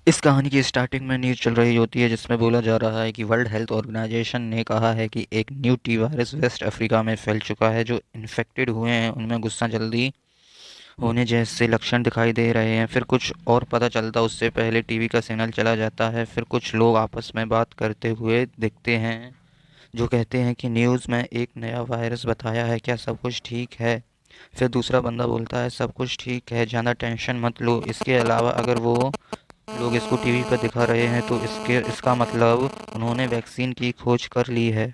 इस कहानी की स्टार्टिंग में न्यूज़ चल रही होती है जिसमें बोला जा रहा है कि वर्ल्ड हेल्थ ऑर्गेनाइजेशन ने कहा है कि एक new T virus West Africa में फैल चुका है। जो इन्फेक्टेड हुए हैं उनमें गुस्सा जल्दी होने जैसे लक्षण दिखाई दे रहे हैं। फिर कुछ और पता चलता उससे पहले टीवी का सिग्नल चला जाता है। फिर कुछ लोग आपस में बात करते हुए दिखते हैं जो कहते हैं कि न्यूज़ में एक नया वायरस बताया है, क्या सब कुछ ठीक है? फिर दूसरा बंदा बोलता है सब कुछ ठीक है, ज़्यादा टेंशन मत लो। इसके अलावा अगर वो लोग इसको टीवी पर दिखा रहे हैं तो इसका मतलब उन्होंने वैक्सीन की खोज कर ली है।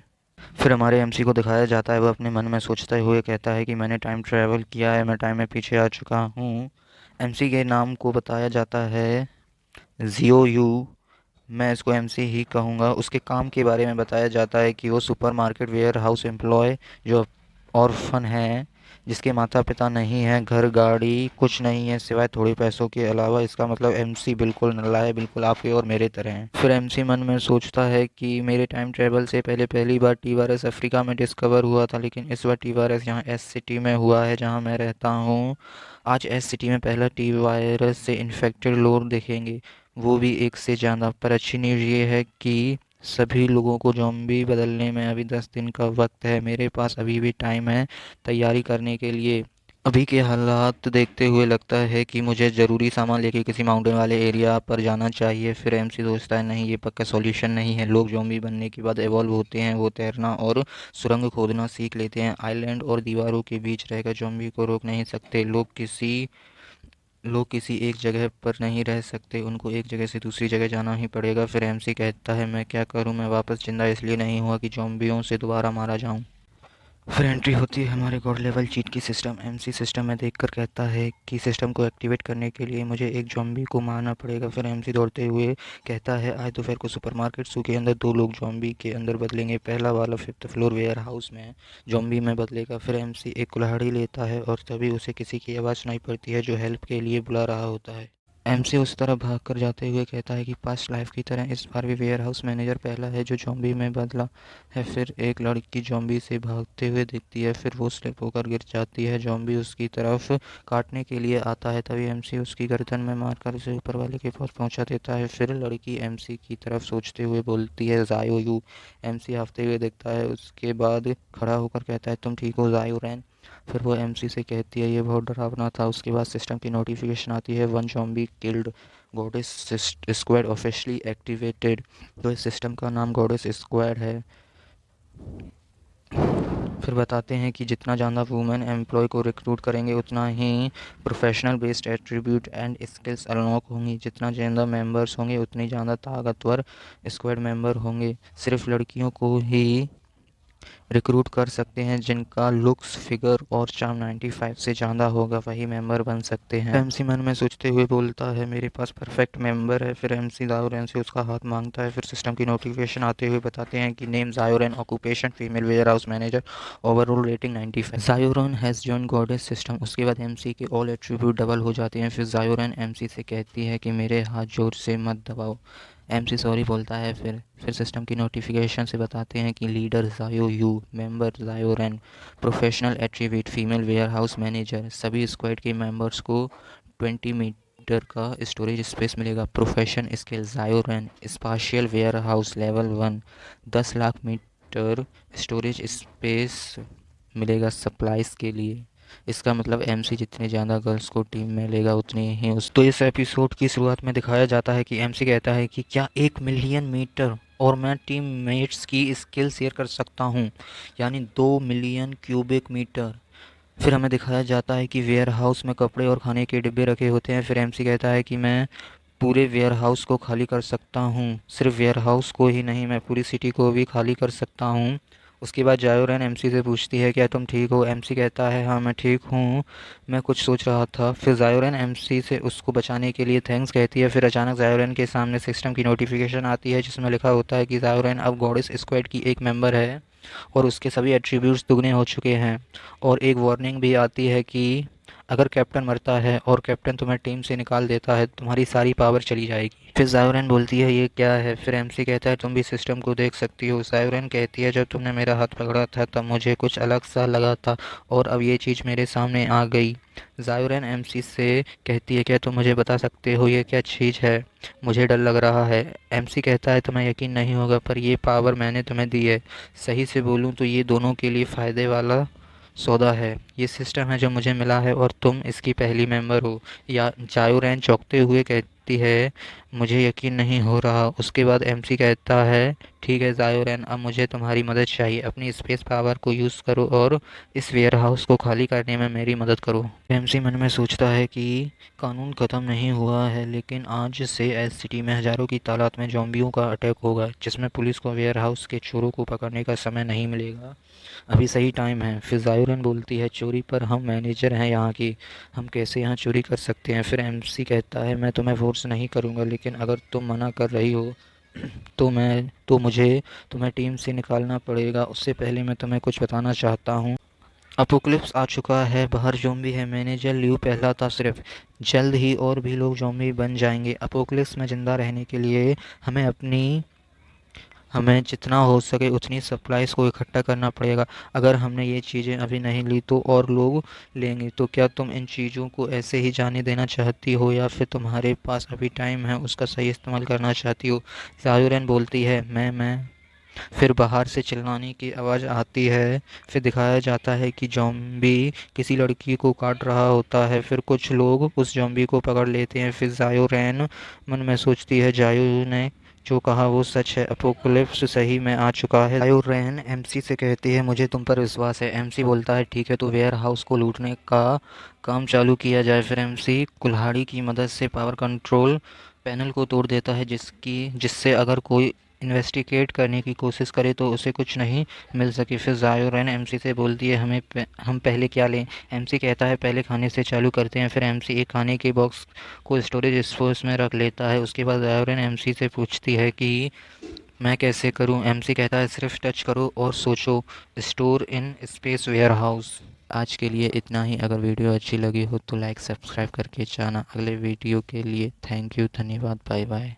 फिर हमारे एमसी को दिखाया जाता है, वो अपने मन में सोचते हुए कहता है कि मैंने टाइम ट्रैवल किया है, मैं टाइम में पीछे आ चुका हूँ। एमसी के नाम को बताया जाता है जियो यू। मैं इसको एमसी ही कहूँगा। उसके काम के बारे में बताया जाता है कि वो सुपरमार्केट वेयर हाउस एम्प्लॉय जो ऑर्फन है, जिसके माता पिता नहीं हैं, घर गाड़ी कुछ नहीं है सिवाय थोड़े पैसों के अलावा। इसका मतलब एमसी बिल्कुल नल्ला है, बिल्कुल आपके और मेरे तरह हैं। फिर एमसी मन में सोचता है कि मेरे टाइम ट्रेवल से पहले पहली बार टी वायरस अफ्रीका में डिस्कवर हुआ था, लेकिन इस बार टी वायरस यहाँ एस सिटी में हुआ है जहाँ मैं रहता हूँ। आज एस सिटी में पहला टी वायरस से इन्फेक्टेड लोग देखेंगे, वो भी एक से ज़्यादा। पर अच्छी न्यूज़ ये है कि सभी लोगों को ज़ॉम्बी बदलने में अभी 10 दिन का वक्त है। मेरे पास अभी भी टाइम है तैयारी करने के लिए। अभी के हालात देखते हुए लगता है कि मुझे ज़रूरी सामान लेके किसी माउंटेन वाले एरिया पर जाना चाहिए। फिर एमसी सोचता है नहीं, ये पक्का सॉल्यूशन नहीं है। लोग ज़ॉम्बी बनने के बाद एवॉल्व होते हैं, वो तैरना और सुरंग खोदना सीख लेते हैं। आइलैंड और दीवारों के बीच रहकर ज़ॉम्बी को रोक नहीं सकते। लोग किसी एक जगह पर नहीं रह सकते, उनको एक जगह से दूसरी जगह जाना ही पड़ेगा। फिर एमसी कहता है मैं क्या करूं, मैं वापस जिंदा इसलिए नहीं हुआ कि ज़ॉम्बियों से दोबारा मारा जाऊं। फिर एंट्री होती है हमारे गॉड लेवल चीट की सिस्टम। एमसी सिस्टम में देखकर कहता है कि सिस्टम को एक्टिवेट करने के लिए मुझे एक ज़ॉम्बी को मारना पड़ेगा। फिर एमसी दौड़ते हुए कहता है आज दोपहर को सुपरमार्केट सू के अंदर दो लोग ज़ॉम्बी के अंदर बदलेंगे। पहला वाला फिफ्थ फ्लोर वेयर हाउस में ज़ॉम्बी में बदलेगा। फिर एमसी एक कुल्हाड़ी लेता है और तभी उसे किसी की आवाज़ सुनाई पड़ती है जो हेल्प के लिए बुला रहा होता है। एमसी उस तरफ भाग कर जाते हुए कहता है कि पास्ट लाइफ की तरह इस बार भी वेयर हाउस मैनेजर पहला है जो ज़ॉम्बी में बदला है। फिर एक लड़की ज़ॉम्बी से भागते हुए दिखती है, फिर वो स्लिप होकर गिर जाती है। ज़ॉम्बी उसकी तरफ काटने के लिए आता है, तभी एमसी उसकी गर्दन में मारकर उसे ऊपर वाले के पास पहुंचा देता है। फिर लड़की एमसी की तरफ सोचते हुए बोलती है जायो यू। एमसी हाफते हुए देखता है, उसके बाद खड़ा होकर कहता है तुम ठीक हो जायो रैन। फिर वो एमसी से कहती है ये बहुत डरावना था। उसके बाद सिस्टम की नोटिफिकेशन आती है one zombie killed, goddess squad officially activated. तो इस सिस्टम का नाम गॉडेस स्क्वाड है। फिर बताते हैं कि जितना ज़्यादा वुमेन एम्प्लॉय को रिक्रूट करेंगे उतना ही professional based attribute and skills unlock होंगी। जितना ज़्यादा मेंबर्स होंगे उतनी ज़्यादा ताकतवर स्क्वाड मेंबर होंगे। सिर्फ लड़कियों को ही रिक्रूट कर सकते हैं जिनका लुक्स फिगर और चार्म 95 से ज़्यादा होगा, वही मेंबर बन सकते हैं। एमसी मन में सोचते हुए बोलता है मेरे पास परफेक्ट मेंबर है। फिर एमसी जायोरेन से उसका हाथ मांगता है। फिर सिस्टम की नोटिफिकेशन आते हुए बताते हैं कि नेम जायोरेन, occupation female warehouse manager, overall rating 95। जायोरेन हैज़ जॉइन गॉडेस सिस्टम। उसके बाद एमसी के ऑल एट्रीब्यूट डबल हो जाते हैं। फिर जायोरेन एमसी से कहती है कि मेरे हाथ जोर से मत दबाओ। एमसी सॉरी बोलता है। फिर सिस्टम की नोटिफिकेशन से बताते हैं कि लीडर जायो यू, मेंबर जायोरेन, professional attribute female warehouse manager. सभी स्क्वाड के मेंबर्स को 20 मीटर का स्टोरेज स्पेस मिलेगा। प्रोफेशन स्किल जायोरेन, spatial warehouse level 1, 10 lakh meter storage space मिलेगा सप्लाईज के लिए। इसका मतलब एमसी जितने ज़्यादा गर्ल्स को टीम में लेगा उतनी ही उस तो इस एपिसोड की शुरुआत में दिखाया जाता है कि एमसी कहता है कि क्या 1 मिलियन मीटर और मैं टीम मेट्स की स्किल शेयर कर सकता हूँ, यानी 2 मिलियन क्यूबिक मीटर। फिर हमें दिखाया जाता है कि वेयर हाउस में कपड़े और खाने के डिब्बे रखे होते हैं। फिर एमसी कहता है कि मैं पूरे वेयर हाउस को खाली कर सकता हूँ, सिर्फ वेयर हाउस को ही नहीं, मैं पूरी सिटी को भी खाली कर सकता हूँ। उसके बाद जायोरेन एमसी से पूछती है क्या तुम ठीक हो? एमसी कहता है हाँ मैं ठीक हूँ, मैं कुछ सोच रहा था। फिर जायोरेन एमसी से उसको बचाने के लिए थैंक्स कहती है। फिर अचानक जायोरेन के सामने सिस्टम की नोटिफिकेशन आती है जिसमें लिखा होता है कि जायोरेन अब गॉडेस स्क्वाड की एक मेंबर है और उसके सभी एट्रीब्यूट्स दुगने हो चुके हैं। और एक वार्निंग भी आती है कि अगर कैप्टन मरता है और कैप्टन तुम्हें टीम से निकाल देता है तुम्हारी सारी पावर चली जाएगी। फिर ज़ायोरैन बोलती है ये क्या है। फिर एमसी कहता है तुम भी सिस्टम को देख सकती हो। ज़ायोरैन कहती है जब तुमने मेरा हाथ पकड़ा था तब मुझे कुछ अलग सा लगा था और अब ये चीज़ मेरे सामने आ गई। ज़ायोरैन एमसी से कहती है क्या तुम मुझे बता सकते हो ये क्या चीज़ है, मुझे डर लग रहा है। एमसी कहता है तुम्हें यकीन नहीं होगा पर ये पावर मैंने तुम्हें दी है। सही से बोलूँ तो ये दोनों के लिए फ़ायदे वाला सौदा है। ये सिस्टम है जो मुझे मिला है और तुम इसकी पहली मेंबर हो। या ज़ायोरैन चौंकते हुए कहती है मुझे यकीन नहीं हो रहा। उसके बाद एमसी कहता है ठीक है ज़ायोरैन अब मुझे तुम्हारी मदद चाहिए। अपनी स्पेस पावर को यूज़ करो और इस वेयर हाउस को खाली करने में मेरी मदद करो। एमसी मन में सोचता है कि कानून ख़त्म नहीं हुआ है लेकिन आज से एस सिटी में हज़ारों की तादाद में ज़ॉम्बियों का अटैक होगा जिसमें पुलिस को वेयर हाउस के चोरों को पकड़ने का समय नहीं मिलेगा। अभी सही टाइम है। फिर ज़ायोरैन बोलती है चोरी पर हम मैनेजर हैं यहाँ की, हम कैसे यहाँ चोरी कर सकते हैं। फिर एमसी कहता है मैं तुम्हें फोर्स नहीं करूँगा लेकिन अगर तुम मना कर रही हो तो मुझे तुम्हें टीम से निकालना पड़ेगा। उससे पहले मैं तुम्हें कुछ बताना चाहता हूँ। अपोकलिप्स आ चुका है, बाहर ज़ॉम्बी है। मैनेजर लियू पहला था सिर्फ, जल्द ही और भी लोग ज़ॉम्बी बन जाएंगे। अपोकलिप्स में ज़िंदा रहने के लिए हमें जितना हो सके उतनी सप्लाईज़ को इकट्ठा करना पड़ेगा। अगर हमने ये चीज़ें अभी नहीं ली तो और लोग लेंगे। तो क्या तुम इन चीज़ों को ऐसे ही जाने देना चाहती हो या फिर तुम्हारे पास अभी टाइम है उसका सही इस्तेमाल करना चाहती हो। ज़ायोरैन बोलती है मैं। फिर बाहर से चिल्लाने की आवाज़ आती है। फिर दिखाया जाता है कि ज़ॉम्बी किसी लड़की को काट रहा होता है। फिर कुछ लोग उस ज़ॉम्बी को पकड़ लेते हैं। फिर ज़ायोरैन मन में सोचती है जायो ने जो कहा वो सच है, अपोकलिप्स सही में आ चुका है। ज़ायोरैन एमसी से कहती है मुझे तुम पर विश्वास है। एमसी बोलता है ठीक है तो वेयर हाउस को लूटने का काम चालू किया जाए। फिर एमसी कुल्हाड़ी की मदद से पावर कंट्रोल पैनल को तोड़ देता है जिससे अगर कोई इन्वेस्टिगेट करने की कोशिश करे तो उसे कुछ नहीं मिल सके। फिर ज़ायोरैन एमसी से बोलती है हम पहले क्या लें। एमसी कहता है पहले खाने से चालू करते हैं। फिर एमसी एक खाने के बॉक्स को स्टोरेज स्पेस में रख लेता है। उसके बाद ज़ायोरैन एमसी से पूछती है कि मैं कैसे करूं। एमसी कहता है सिर्फ टच करो और सोचो, store in space warehouse. आज के लिए इतना ही। अगर वीडियो अच्छी लगी हो तो लाइक सब्सक्राइब करके जाना। अगले वीडियो के लिए थैंक यू, धन्यवाद, बाय बाय।